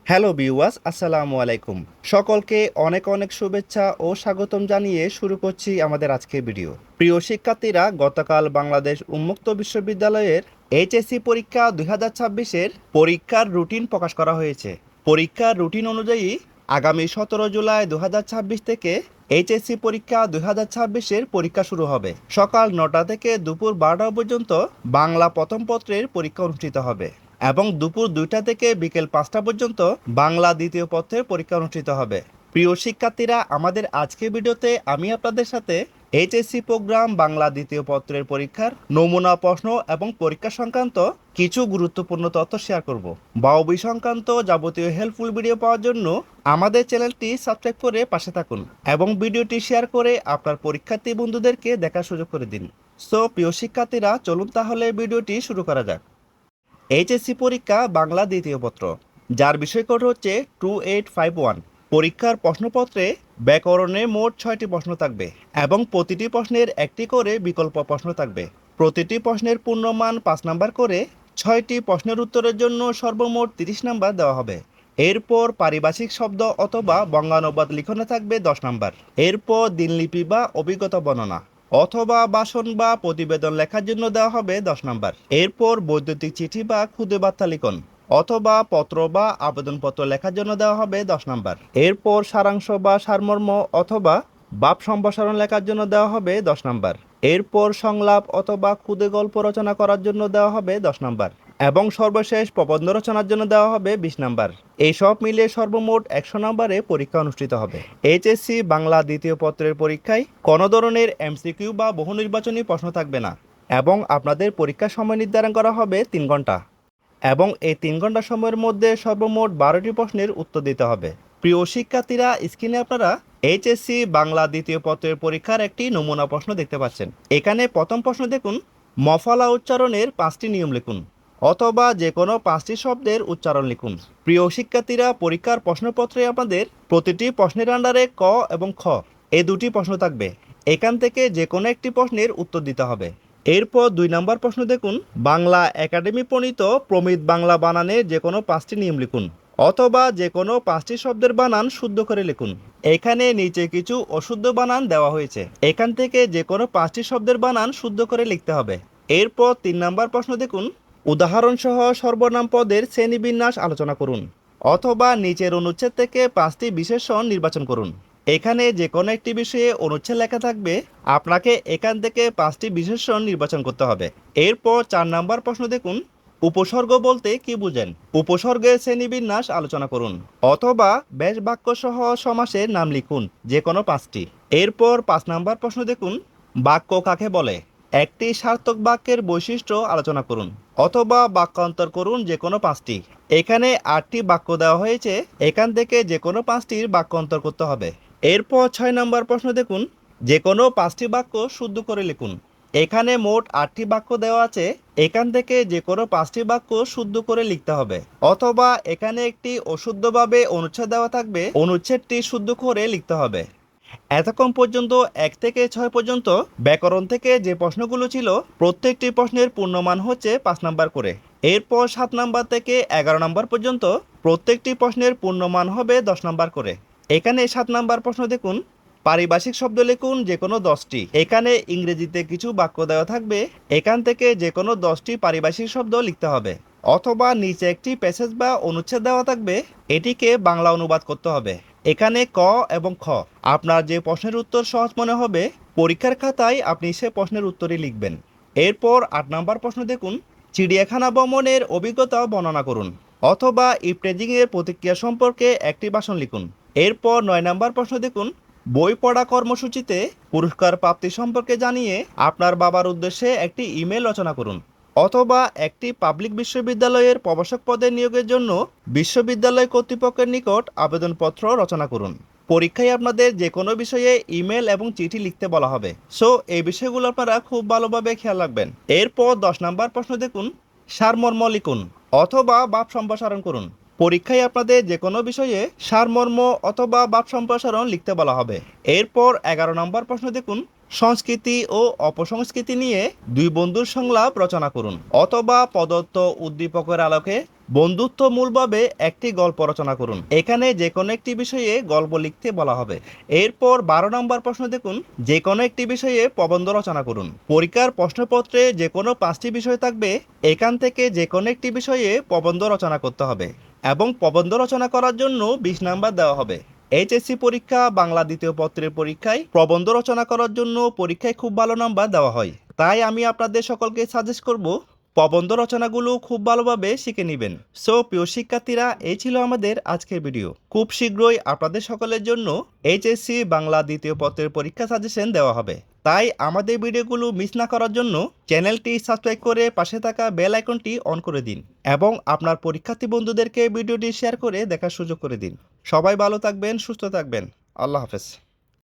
Hello viewers, আসসালামু আলাইকুম। সকলকে অনেক অনেক শুভেচ্ছা ও স্বাগতম জানিয়ে শুরু করছি আমাদের আজকের ভিডিও। প্রিয় শিক্ষার্থীরা, গতকাল বাংলাদেশ উন্মুক্ত বিশ্ববিদ্যালয়ের এইচএসসি পরীক্ষা 2026-এর পরীক্ষার রুটিন প্রকাশ করা হয়েছে। পরীক্ষার রুটিন অনুযায়ী আগামী 17 জুলাই 2026 থেকে এইচএসসি পরীক্ষা 2026-এর পরীক্ষা শুরু হবে। সকাল 9টা থেকে দুপুর 12টা পর্যন্ত বাংলা প্রথম পত্রের পরীক্ষা অনুষ্ঠিত হবে এবং দুপুর 2টা থেকে বিকেল 5টা পর্যন্ত বাংলা দ্বিতীয় পত্রের পরীক্ষা অনুষ্ঠিত হবে। প্রিয় শিক্ষার্থীরা, আমাদের আজকের ভিডিওতে আমি আপনাদের সাথে এইচএসসি প্রোগ্রাম বাংলা দ্বিতীয় পত্রের পরীক্ষার নমুনা প্রশ্ন এবং পরীক্ষা সংক্রান্ত কিছু গুরুত্বপূর্ণ তথ্য শেয়ার করব। বায়বী সংক্রান্ত যাবতীয় হেল্পফুল ভিডিও পাওয়ার জন্য আমাদের চ্যানেলটি সাবস্ক্রাইব করে পাশে থাকুন এবং ভিডিওটি শেয়ার করে আপনার পরীক্ষার্থী বন্ধুদেরকে দেখার সুযোগ করে দিন। সো প্রিয় শিক্ষার্থীরা, চলুন তাহলে ভিডিওটি শুরু করা যাক। এইচএসসি পরীক্ষা বাংলা দ্বিতীয় পত্র, যার বিষয়কোড হচ্ছে 2851। পরীক্ষার প্রশ্নপত্রে ব্যাকরণে মোট 6টি প্রশ্ন থাকবে এবং প্রতিটি প্রশ্নের একটি করে বিকল্প প্রশ্ন থাকবে। প্রতিটি প্রশ্নের পূর্ণমান 5 নাম্বার করে 6টি প্রশ্নের উত্তরের জন্য সর্বমোট 30 নাম্বার দেওয়া হবে। এরপর পারিভাষিক শব্দ অথবা বঙ্গানুবাদ লিখনে থাকবে 10 নাম্বার। এরপর দিনলিপি বা অভিজ্ঞতা বর্ণনা অথবা ভাষণ বা প্রতিবেদন লেখার জন্য দেওয়া হবে 10 নাম্বার। এরপর বৈদ্যুতিক চিঠি বা ক্ষুদে বার্তা লিখন অথবা পত্র বা আবেদনপত্র লেখার জন্য দেওয়া হবে 10 নাম্বার। এরপর সারাংশ বা সারমর্ম অথবা ভাব সম্প্রসারণ লেখার জন্য দেওয়া হবে 10 নাম্বার। এরপর সংলাপ অথবা ক্ষুদে গল্প রচনা করার জন্য দেওয়া হবে 10 নাম্বার এবং সর্বশেষ প্রবন্ধ রচনার জন্য দেওয়া হবে 20 নাম্বার। এই সব মিলিয়ে সর্বমোট 100 নাম্বারে পরীক্ষা অনুষ্ঠিত হবে। এইচএসসি বাংলা দ্বিতীয় পত্রের পরীক্ষায় কোনো ধরনের এমসিকিউ বা বহু নির্বাচনী প্রশ্ন থাকবে না এবং আপনাদের পরীক্ষার সময় নির্ধারণ করা হবে 3 ঘন্টা এবং এই 3 ঘন্টা সময়ের মধ্যে সর্বমোট 12টি প্রশ্নের উত্তর দিতে হবে। প্রিয় শিক্ষার্থীরা, স্ক্রিনে আপনারা এইচএসসি বাংলা দ্বিতীয় পত্রের পরীক্ষার একটি নমুনা প্রশ্ন দেখতে পাচ্ছেন। এখানে প্রথম প্রশ্ন দেখুন, মফলা উচ্চারণের 5টি নিয়ম লিখুন অথবা যে কোনো 5টি শব্দের উচ্চারণ লিখুন। প্রিয় শিক্ষার্থীরা, পরীক্ষার প্রশ্নপত্রে আপনাদের প্রতিটি প্রশ্নের আন্ডারে ক এবং খ এই দুটি প্রশ্ন থাকবে। এখান থেকে যে কোনো একটি প্রশ্নের উত্তর দিতে হবে। এরপর 2 নম্বর প্রশ্ন দেখুন, বাংলা একাডেমি প্রণীত প্রমিত বাংলা বানানের যে কোনো 5টি নিয়ম লিখুন অথবা যে কোনো 5টি শব্দের বানান শুদ্ধ করে লিখুন। এখানে নিচে কিছু অশুদ্ধ বানান দেওয়া হয়েছে, এখান থেকে যে কোনো 5টি শব্দের বানান শুদ্ধ করে লিখতে হবে। এরপর 3 নম্বর প্রশ্ন দেখুন, উদাহরণসহ সর্বনাম পদের শ্রেণীবিন্যাস আলোচনা করুন অথবা নিচের অনুচ্ছেদ থেকে 5টি বিশেষণ নির্বাচন করুন। এখানে যে কোনো একটি বিষয়ে অনুচ্ছেদ লেখা থাকবে, আপনাকে এখান থেকে 5টি বিশেষণ নির্বাচন করতে হবে। এরপর 4 নম্বর প্রশ্ন দেখুন, উপসর্গ বলতে কি বুঝেন? উপসর্গের শ্রেণীবিন্যাস আলোচনা করুন অথবা বেশ বাক্য সহ সমাসের নাম লিখুন যে কোনো 5টি। এরপর 5 নম্বর প্রশ্ন দেখুন, বাক্য কাকে বলে? একটি সার্থক বাক্যের বৈশিষ্ট্য আলোচনা করুন অথবা বাক্যান্তর করুন যে কোনো 5টি। এখানে 8টি বাক্য দেওয়া হয়েছে, এখান থেকে যে কোনো 5টির বাক্যান্তর করতে হবে। এরপর 6 নম্বর প্রশ্ন দেখুন, যে কোনো 5টি বাক্য শুদ্ধ করে লিখুন। এখানে মোট 8টি বাক্য দেওয়া আছে, এখান থেকে যে কোনো 5টি বাক্য শুদ্ধ করে লিখতে হবে অথবা এখানে একটি অশুদ্ধভাবে অনুচ্ছেদ দেওয়া থাকবে, অনুচ্ছেদটি শুদ্ধ করে লিখতে হবে। এতক্ষণ পর্যন্ত 1 থেকে 6 পর্যন্ত ব্যাকরণ থেকে যে প্রশ্নগুলো ছিল, প্রত্যেকটি প্রশ্নের পূর্ণমান হচ্ছে 5 নাম্বার করে। এরপর 7 নাম্বার থেকে 11 নাম্বার পর্যন্ত প্রত্যেকটি প্রশ্নের পূর্ণমান হবে 10 নাম্বার করে। এখানে 7 নাম্বার প্রশ্ন দেখুন, পারিভাষিক শব্দ লিখুন যে কোনো 10টি। এখানে ইংরেজিতে কিছু বাক্য দেওয়া থাকবে, এখান থেকে যে কোনো 10টি পারিভাষিক শব্দ লিখতে হবে অথবা নিচে একটি প্যাসেজ বা অনুচ্ছেদ দেওয়া থাকবে, এটিকে বাংলা অনুবাদ করতে হবে। এখানে ক এবং খ, আপনার যে প্রশ্নের উত্তর সহজ মনে হবে পরীক্ষার খাতায় আপনি সে প্রশ্নের উত্তরই লিখবেন। এরপর 8 নম্বর প্রশ্ন দেখুন, চিড়িয়াখানা ভ্রমণের অভিজ্ঞতা বর্ণনা করুন অথবা ইপটেজিংয়ের প্রতিক্রিয়া সম্পর্কে একটি ভাষণ লিখুন। এরপর 9 নম্বর প্রশ্ন দেখুন, বই পড়া কর্মসূচিতে পুরস্কার প্রাপ্তি সম্পর্কে জানিয়ে আপনার বাবার উদ্দেশ্যে একটি ইমেল রচনা করুন অথবা একটি পাবলিক বিশ্ববিদ্যালয়ের প্রভাষক পদে নিয়োগের জন্য বিশ্ববিদ্যালয় কর্তৃপক্ষের নিকট আবেদনপত্র রচনা করুন। পরীক্ষায় আপনাদের যে কোনো বিষয়ে ইমেল এবং চিঠি লিখতে বলা হবে। সো এই বিষয়গুলো আপনারা খুব ভালোভাবে খেয়াল রাখবেন। এরপর 10 নম্বর প্রশ্ন দেখুন, সারমর্ম লিখুন অথবা ভাব সম্প্রসারণ করুন। পরীক্ষায় আপনাদের যে কোনো বিষয়ে সারমর্ম অথবা ভাব সম্প্রসারণ লিখতে বলা হবে। এরপর 11 নম্বর প্রশ্ন দেখুন, সংস্কৃতি ও অপসংস্কৃতি নিয়ে 2 বন্ধুর সংলাপ রচনা করুন অথবা প্রদত্ত উদ্দীপকের আলোকে বন্ধুত্বমূলভাবে একটি গল্প রচনা করুন। এখানে যে কোনো একটি বিষয়ে গল্প লিখতে বলা হবে। এরপর 12 নম্বর প্রশ্ন দেখুন, যে কোনো একটি বিষয়ে প্রবন্ধ রচনা করুন। পরীক্ষার প্রশ্নপত্রে যে কোনো 5টি বিষয় থাকবে, এখান থেকে যে কোনো একটি বিষয়ে প্রবন্ধ রচনা করতে হবে এবং প্রবন্ধ রচনা করার জন্য 20 নাম্বার দেওয়া হবে। এইচএসসি পরীক্ষা বাংলা দ্বিতীয় পত্রের পরীক্ষায় প্রবন্ধ রচনা করার জন্য পরীক্ষায় খুব ভালো নাম্বার দেওয়া হয়। তাই আমি আপনাদের সকলকে সাজেস্ট করব প্রবন্ধ রচনাগুলো খুব ভালোভাবে শিখে নেবেন। সো প্রিয় শিক্ষার্থীরা, এই ছিল আমাদের আজকের ভিডিও। খুব শীঘ্রই আপনাদের সকলের জন্য এইচএসসি বাংলা দ্বিতীয় পত্রের পরীক্ষা সাজেশন দেওয়া হবে। তাই আমাদের ভিডিওগুলো মিস না করার জন্য চ্যানেলটি সাবস্ক্রাইব করে পাশে থাকা বেল আইকনটি অন করে দিন এবং আপনার পরীক্ষার্থী বন্ধুদেরকে ভিডিওটি শেয়ার করে দেখার সুযোগ করে দিন। সবাই ভালো থাকবেন, সুস্থ থাকবেন। আল্লাহ হাফেজ।